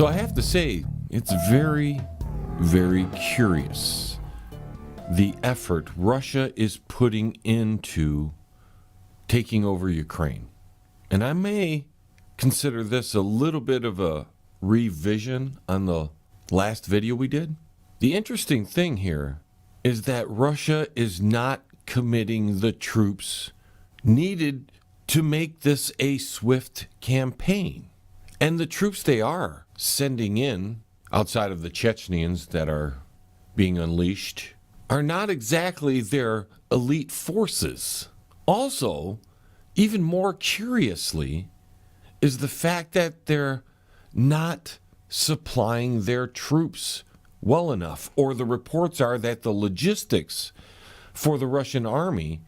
So I have to say, it's very, very curious the effort Russia is putting into taking over Ukraine. And I may consider this a little bit of a revision on the last video we did. The interesting thing here is that Russia is not committing the troops needed to make this a swift campaign. And the troops they are sending in, outside of the Chechens that are being unleashed, are not exactly their elite forces. Also, even more curiously, is the fact that they're not supplying their troops well enough, or the reports are that the logistics for the Russian army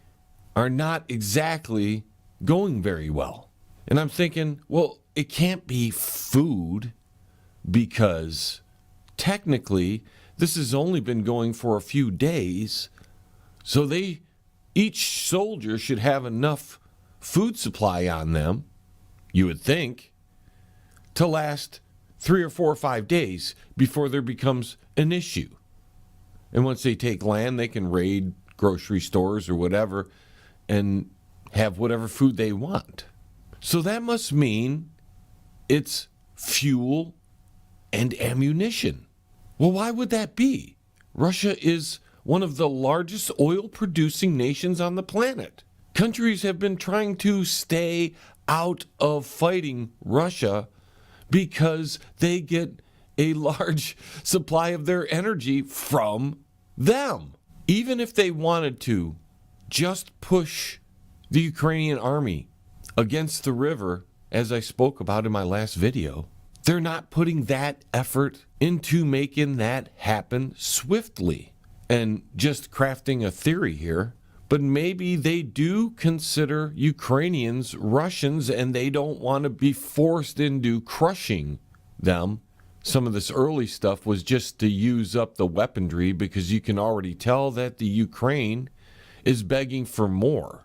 are not exactly going very well. And I'm thinking, well, it can't be food, because technically this has only been going for a few days, so each soldier should have enough food supply on them, you would think, to last 3 or 4 or 5 days before there becomes an issue. And once they take land, they can raid grocery stores or whatever and have whatever food they want. So that must mean it's fuel and ammunition. Well, why would that be? Russia is one of the largest oil-producing nations on the planet. Countries have been trying to stay out of fighting Russia because they get a large supply of their energy from them. Even if they wanted to just push the Ukrainian army against the river, as I spoke about in my last video, they're not putting that effort into making that happen swiftly. And just crafting a theory here, but maybe they do consider Ukrainians Russians and they don't want to be forced into crushing them. Some of this early stuff was just to use up the weaponry, because you can already tell that the Ukraine is begging for more.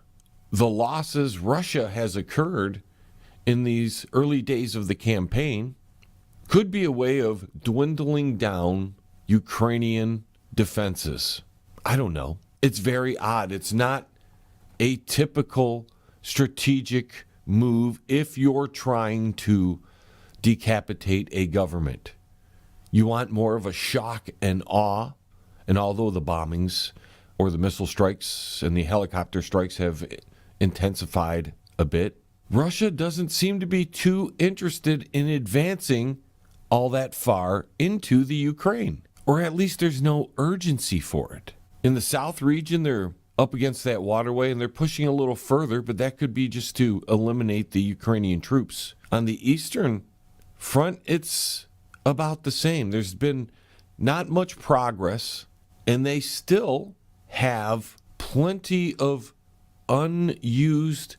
The losses Russia has occurred in these early days of the campaign could be a way of dwindling down Ukrainian defenses. I don't know. It's very odd. It's not a typical strategic move if you're trying to decapitate a government. You want more of a shock and awe, and although the bombings or the missile strikes and the helicopter strikes have intensified a bit, Russia doesn't seem to be too interested in advancing all that far into the Ukraine, or at least there's no urgency for it. In the south region, they're up against that waterway and they're pushing a little further, but that could be just to eliminate the Ukrainian troops. On the eastern front, it's about the same. There's been not much progress, and they still have plenty of unused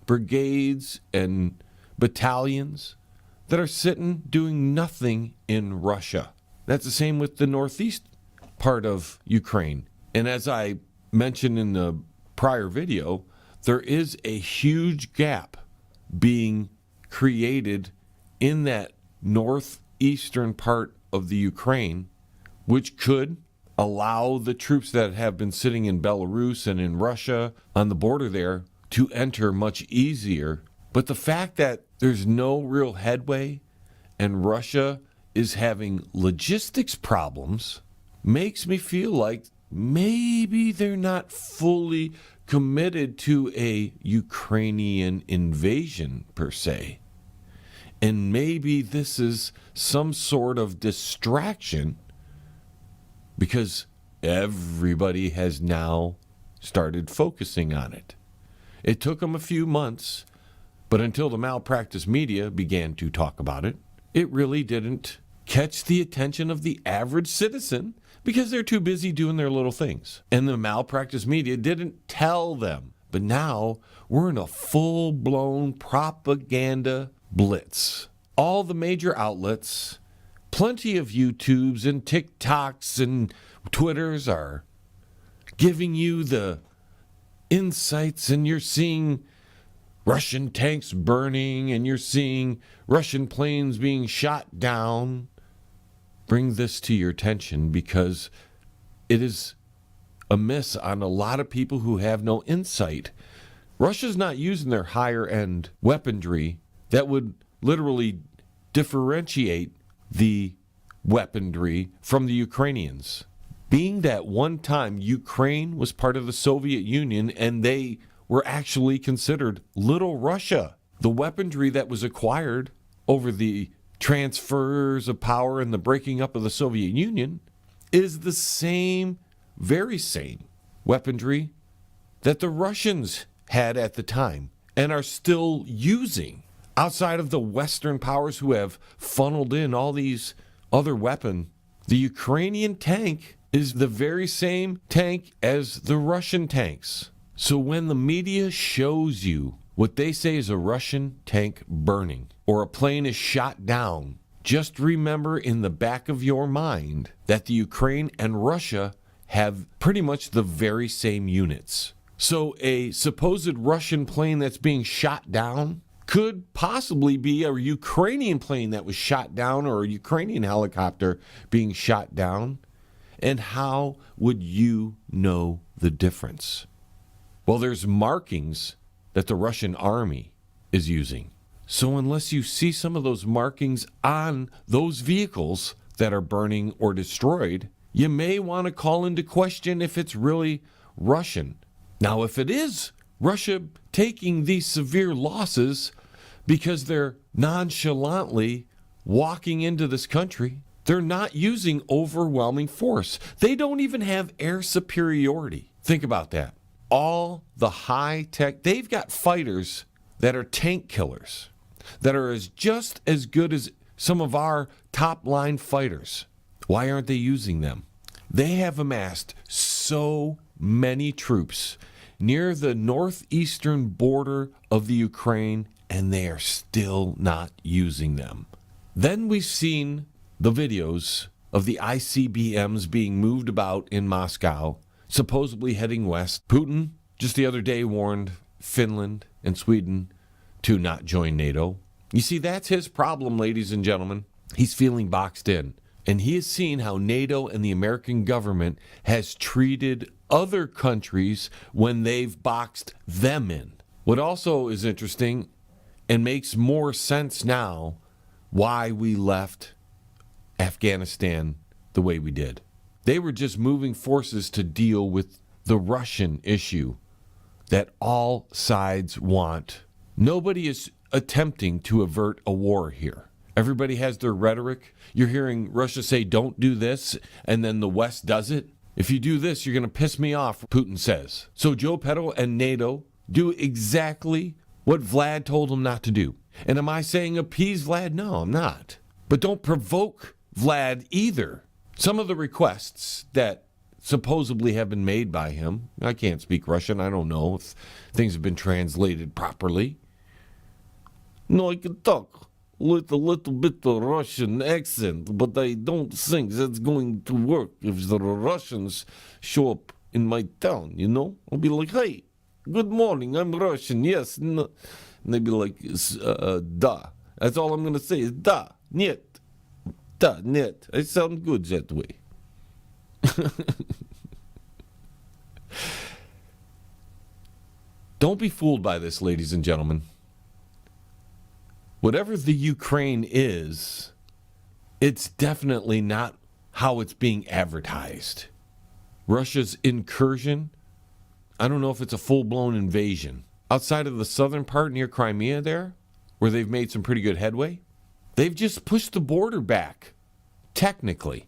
brigades and battalions that are sitting doing nothing in Russia. That's the same with the northeast part of Ukraine. And as I mentioned in the prior video, there is a huge gap being created in that northeastern part of the Ukraine, which could allow the troops that have been sitting in Belarus and in Russia on the border there to enter much easier. But the fact that there's no real headway and Russia is having logistics problems makes me feel like maybe they're not fully committed to a Ukrainian invasion per se. And maybe this is some sort of distraction because everybody has now started focusing on it. It took them a few months, but until the malpractice media began to talk about it, it really didn't catch the attention of the average citizen because they're too busy doing their little things. And the malpractice media didn't tell them. But now we're in a full-blown propaganda blitz. All the major outlets, plenty of YouTubes and TikToks and Twitters are giving you the insights, and you're seeing Russian tanks burning and you're seeing Russian planes being shot down, bring this to your attention because it is a miss on a lot of people who have no insight. Russia's not using their higher end weaponry that would literally differentiate the weaponry from the Ukrainians. Being that one time Ukraine was part of the Soviet Union and they were actually considered Little Russia. The weaponry that was acquired over the transfers of power and the breaking up of the Soviet Union is the same, very same weaponry that the Russians had at the time and are still using. Outside of the Western powers who have funneled in all these other weapons, the Ukrainian tank is the very same tank as the Russian tanks. So when the media shows you what they say is a Russian tank burning or a plane is shot down, just remember in the back of your mind that the Ukraine and Russia have pretty much the very same units. So a supposed Russian plane that's being shot down could possibly be a Ukrainian plane that was shot down or a Ukrainian helicopter being shot down. And how would you know the difference? Well, there's markings that the Russian army is using. So unless you see some of those markings on those vehicles that are burning or destroyed, you may want to call into question if it's really Russian. Now, if it is Russia taking these severe losses because they're nonchalantly walking into this country, they're not using overwhelming force. They don't even have air superiority. Think about that. All the high tech, they've got fighters that are tank killers, that are just as good as some of our top line fighters. Why aren't they using them? They have amassed so many troops near the northeastern border of the Ukraine, and they are still not using them. Then we've seen the videos of the ICBMs being moved about in Moscow, supposedly heading west. Putin just the other day warned Finland and Sweden to not join NATO. You see, that's his problem, ladies and gentlemen. He's feeling boxed in. And he has seen how NATO and the American government has treated other countries when they've boxed them in. What also is interesting and makes more sense now why we left Afghanistan the way we did. They were just moving forces to deal with the Russian issue that all sides want. Nobody is attempting to avert a war here. Everybody has their rhetoric. You're hearing Russia say, don't do this, and then the West does it. If you do this, you're going to piss me off, Putin says. So Joe Petto and NATO do exactly what Vlad told them not to do. And am I saying appease Vlad? No, I'm not. But don't provoke Vlad either. Some of the requests that supposedly have been made by him, I can't speak Russian, I don't know if things have been translated properly. No, I can talk with a little bit of Russian accent, but I don't think that's going to work if the Russians show up in my town, you know? I'll be like, hey, good morning, I'm Russian, yes. No. And they'd be like, da. That's all I'm going to say is da, нет. Da, net. I sound good that way. Don't be fooled by this, ladies and gentlemen. Whatever the Ukraine is, it's definitely not how it's being advertised. Russia's incursion, I don't know if it's a full-blown invasion. Outside of the southern part near Crimea there, where they've made some pretty good headway, they've just pushed the border back, technically.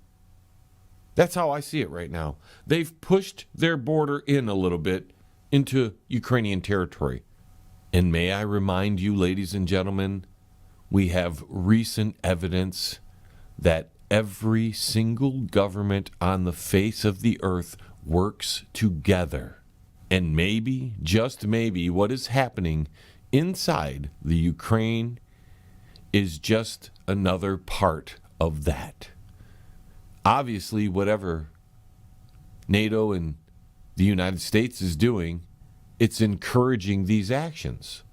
That's how I see it right now. They've pushed their border in a little bit into Ukrainian territory. And may I remind you, ladies and gentlemen, we have recent evidence that every single government on the face of the earth works together. And maybe, just maybe, what is happening inside the Ukraine is just another part of that. Obviously, whatever NATO and the United States is doing, it's encouraging these actions.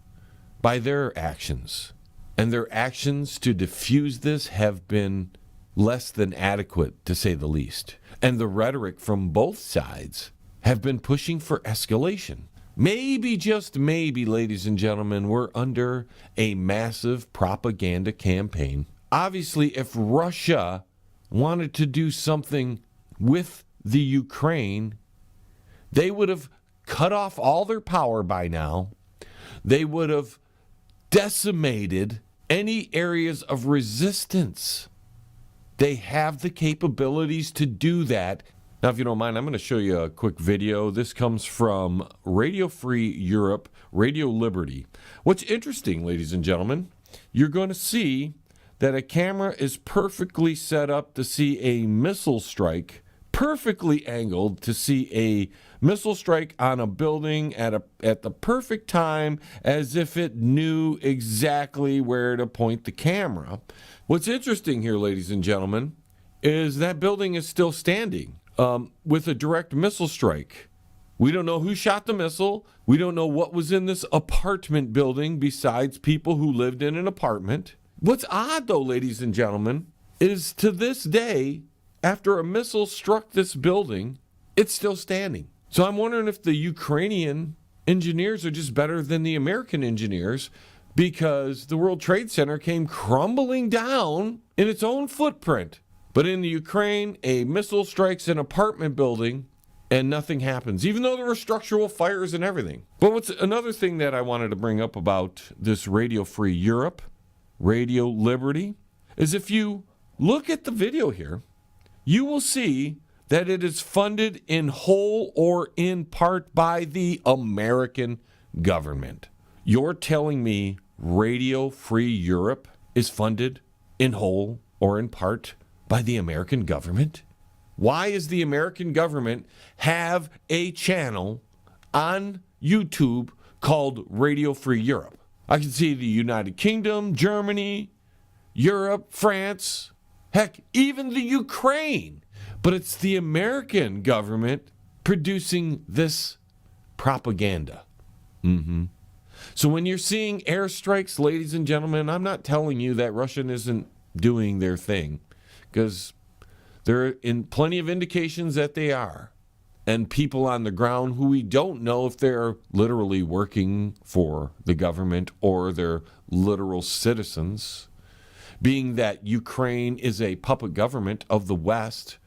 by their actions. And their actions to diffuse this have been less than adequate, to say the least. And the rhetoric from both sides have been pushing for escalation. Maybe, just maybe, ladies and gentlemen, we're under a massive propaganda campaign. Obviously, if Russia wanted to do something with the Ukraine, they would have cut off all their power by now. They would have decimated any areas of resistance. They have the capabilities to do that. Now, if you don't mind, I'm going to show you a quick video. This comes from Radio Free Europe, Radio Liberty. What's interesting, ladies and gentlemen, you're going to see that a camera is perfectly set up to see a missile strike, perfectly angled to see a missile strike on a building at the perfect time, as if it knew exactly where to point the camera. What's interesting here, ladies and gentlemen, is that building is still standing with a direct missile strike. We don't know who shot the missile. We don't know what was in this apartment building besides people who lived in an apartment. What's odd, though, ladies and gentlemen, is to this day, after a missile struck this building, it's still standing. So I'm wondering if the Ukrainian engineers are just better than the American engineers, because the World Trade Center came crumbling down in its own footprint. But in the Ukraine, a missile strikes an apartment building and nothing happens, even though there were structural fires and everything. But what's another thing that I wanted to bring up about this Radio Free Europe, Radio Liberty, is if you look at the video here, you will see that it is funded in whole or in part by the American government. You're telling me Radio Free Europe is funded in whole or in part by the American government? Why does the American government have a channel on YouTube called Radio Free Europe? I can see the United Kingdom, Germany, Europe, France, heck, even the Ukraine. But it's the American government producing this propaganda. So when you're seeing airstrikes, ladies and gentlemen, I'm not telling you that Russia isn't doing their thing, because there are plenty of indications that they are. And people on the ground who we don't know if they're literally working for the government or they're literal citizens. Being that Ukraine is a puppet government of the West,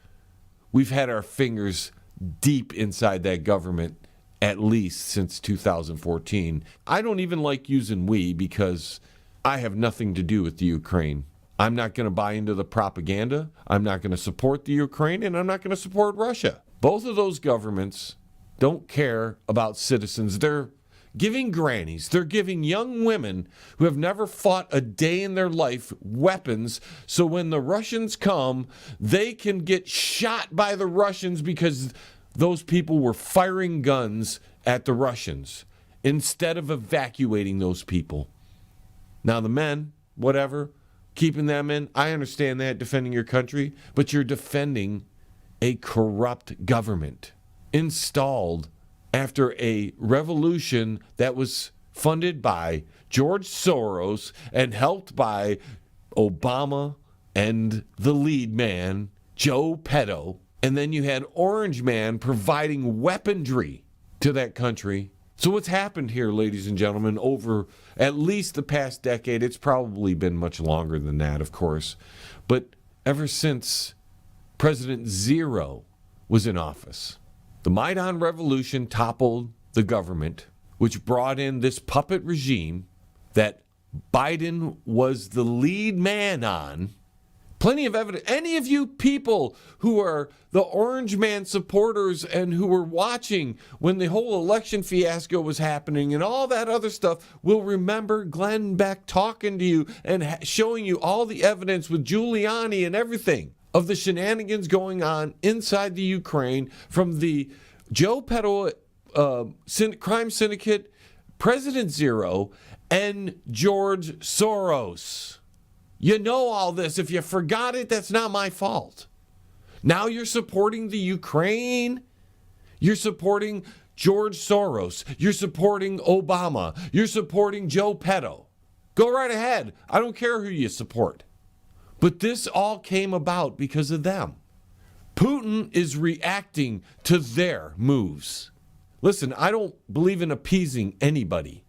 we've had our fingers deep inside that government at least since 2014. I don't even like using we, because I have nothing to do with the Ukraine. I'm not going to buy into the propaganda. I'm not going to support the Ukraine, and I'm not going to support Russia. Both of those governments don't care about citizens. They're giving grannies, they're giving young women who have never fought a day in their life weapons, so when the Russians come, they can get shot by the Russians because those people were firing guns at the Russians instead of evacuating those people. Now the men, whatever, keeping them in, I understand that, defending your country, but you're defending a corrupt government installed after a revolution that was funded by George Soros and helped by Obama and the lead man, Joe Petto. And then you had Orange Man providing weaponry to that country. So what's happened here, ladies and gentlemen, over at least the past decade, it's probably been much longer than that, of course, but ever since President Zero was in office, the Maidan Revolution toppled the government, which brought in this puppet regime that Biden was the lead man on. Plenty of evidence. Any of you people who are the Orange Man supporters and who were watching when the whole election fiasco was happening and all that other stuff will remember Glenn Beck talking to you and showing you all the evidence with Giuliani and everything of the shenanigans going on inside the Ukraine from the Joe Petto crime syndicate, President Zero, and George Soros. You know all this. If you forgot it, that's not my fault. Now you're supporting the Ukraine. You're supporting George Soros. You're supporting Obama. You're supporting Joe Petto. Go right ahead. I don't care who you support. But this all came about because of them. Putin is reacting to their moves. Listen, I don't believe in appeasing anybody.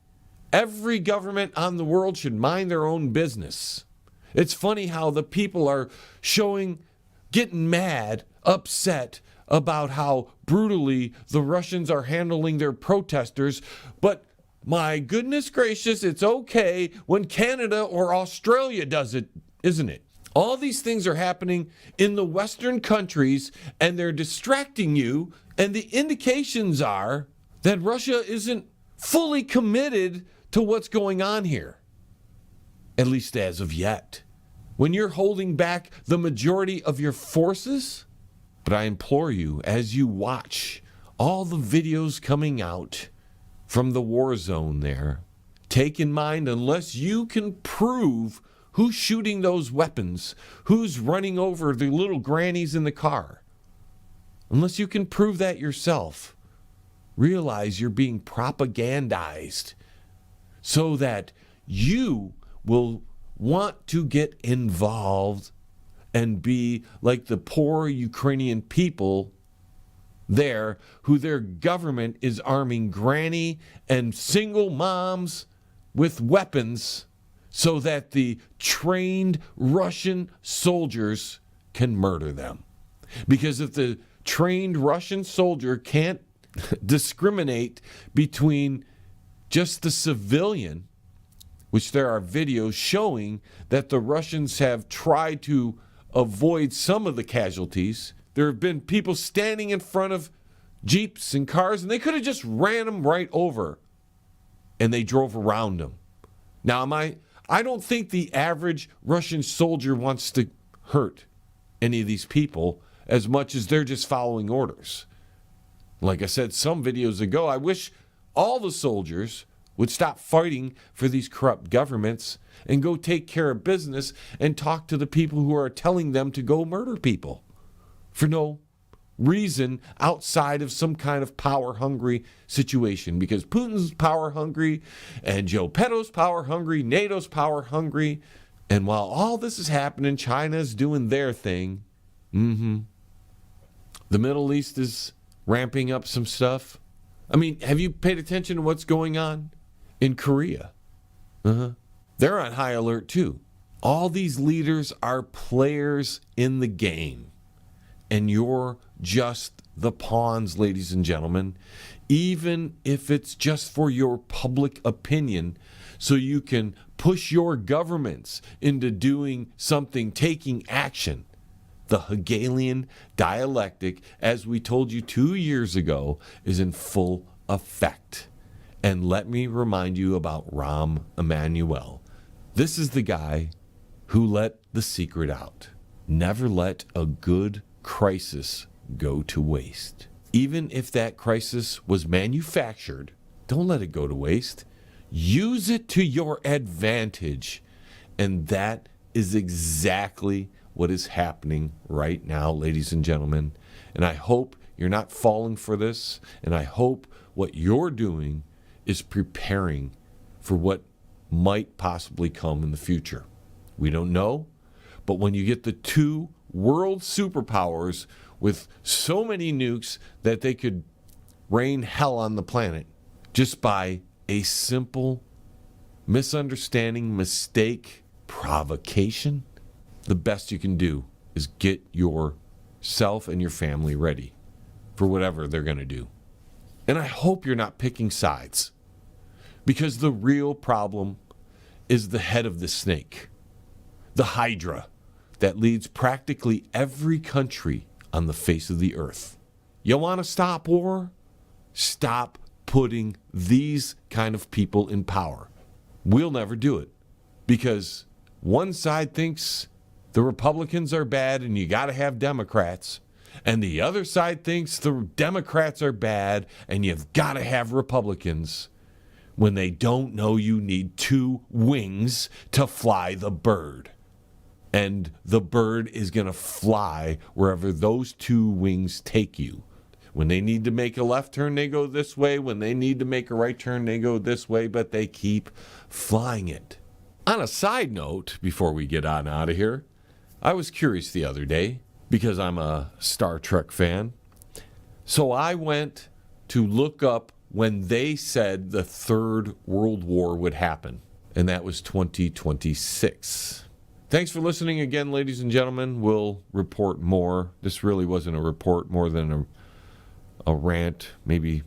Every government on the world should mind their own business. It's funny how the people are getting mad, upset about how brutally the Russians are handling their protesters, but my goodness gracious, it's okay when Canada or Australia does it, isn't it? All these things are happening in the Western countries, and they're distracting you, and the indications are that Russia isn't fully committed to what's going on here, at least as of yet. When you're holding back the majority of your forces, but I implore you, as you watch all the videos coming out from the war zone there, take in mind, unless you can prove who's shooting those weapons, who's running over the little grannies in the car, unless you can prove that yourself, realize you're being propagandized so that you will want to get involved and be like the poor Ukrainian people there, who their government is arming granny and single moms with weapons so that the trained Russian soldiers can murder them. Because if the trained Russian soldier can't discriminate between just the civilian, which there are videos showing that the Russians have tried to avoid some of the casualties. There have been people standing in front of Jeeps and cars, and they could have just ran them right over, and they drove around them. Now, I don't think the average Russian soldier wants to hurt any of these people as much as they're just following orders. Like I said some videos ago, I wish all the soldiers would stop fighting for these corrupt governments and go take care of business and talk to the people who are telling them to go murder people for no reason outside of some kind of power-hungry situation. Because Putin's power-hungry, and Joe Petto's power-hungry, NATO's power-hungry, and while all this is happening, China's doing their thing. The Middle East is ramping up some stuff. I mean, have you paid attention to what's going on in Korea? They're on high alert too. All these leaders are players in the game, and you're just the pawns, ladies and gentlemen, even if it's just for your public opinion, so you can push your governments into doing something, taking action. The Hegelian dialectic, as we told you 2 years ago, is in full effect. And let me remind you about Rahm Emanuel. This is the guy who let the secret out. Never let a good crisis go to waste. Even if that crisis was manufactured, don't let it go to waste. Use it to your advantage. And that is exactly what is happening right now, ladies and gentlemen. And I hope you're not falling for this. And I hope what you're doing is preparing for what might possibly come in the future. We don't know. But when you get the two world superpowers with so many nukes that they could rain hell on the planet just by a simple misunderstanding, mistake, provocation, the best you can do is get yourself and your family ready for whatever they're going to do. And I hope you're not picking sides, because the real problem is the head of the snake, the Hydra that leads practically every country on the face of the earth. You want to stop war? Stop putting these kind of people in power. We'll never do it, because one side thinks the Republicans are bad and you got to have Democrats, and the other side thinks the Democrats are bad and you've got to have Republicans, when they don't know you need two wings to fly the bird. And the bird is going to fly wherever those two wings take you. When they need to make a left turn, they go this way. When they need to make a right turn, they go this way, but they keep flying it. On a side note, before we get on out of here, I was curious the other day because I'm a Star Trek fan. So I went to look up when they said the Third World War would happen, and that was 2026. Thanks for listening again, ladies and gentlemen. We'll report more. This really wasn't a report, more than a rant, maybe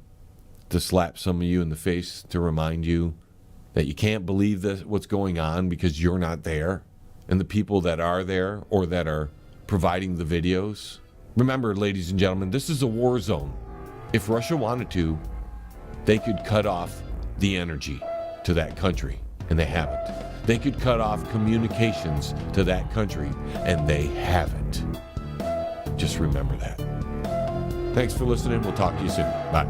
to slap some of you in the face to remind you that you can't believe this, what's going on because you're not there, and the people that are there or that are providing the videos. Remember, ladies and gentlemen, this is a war zone. If Russia wanted to, they could cut off the energy to that country, and they haven't. They could cut off communications to that country, and they haven't. Just remember that. Thanks for listening. We'll talk to you soon. Bye.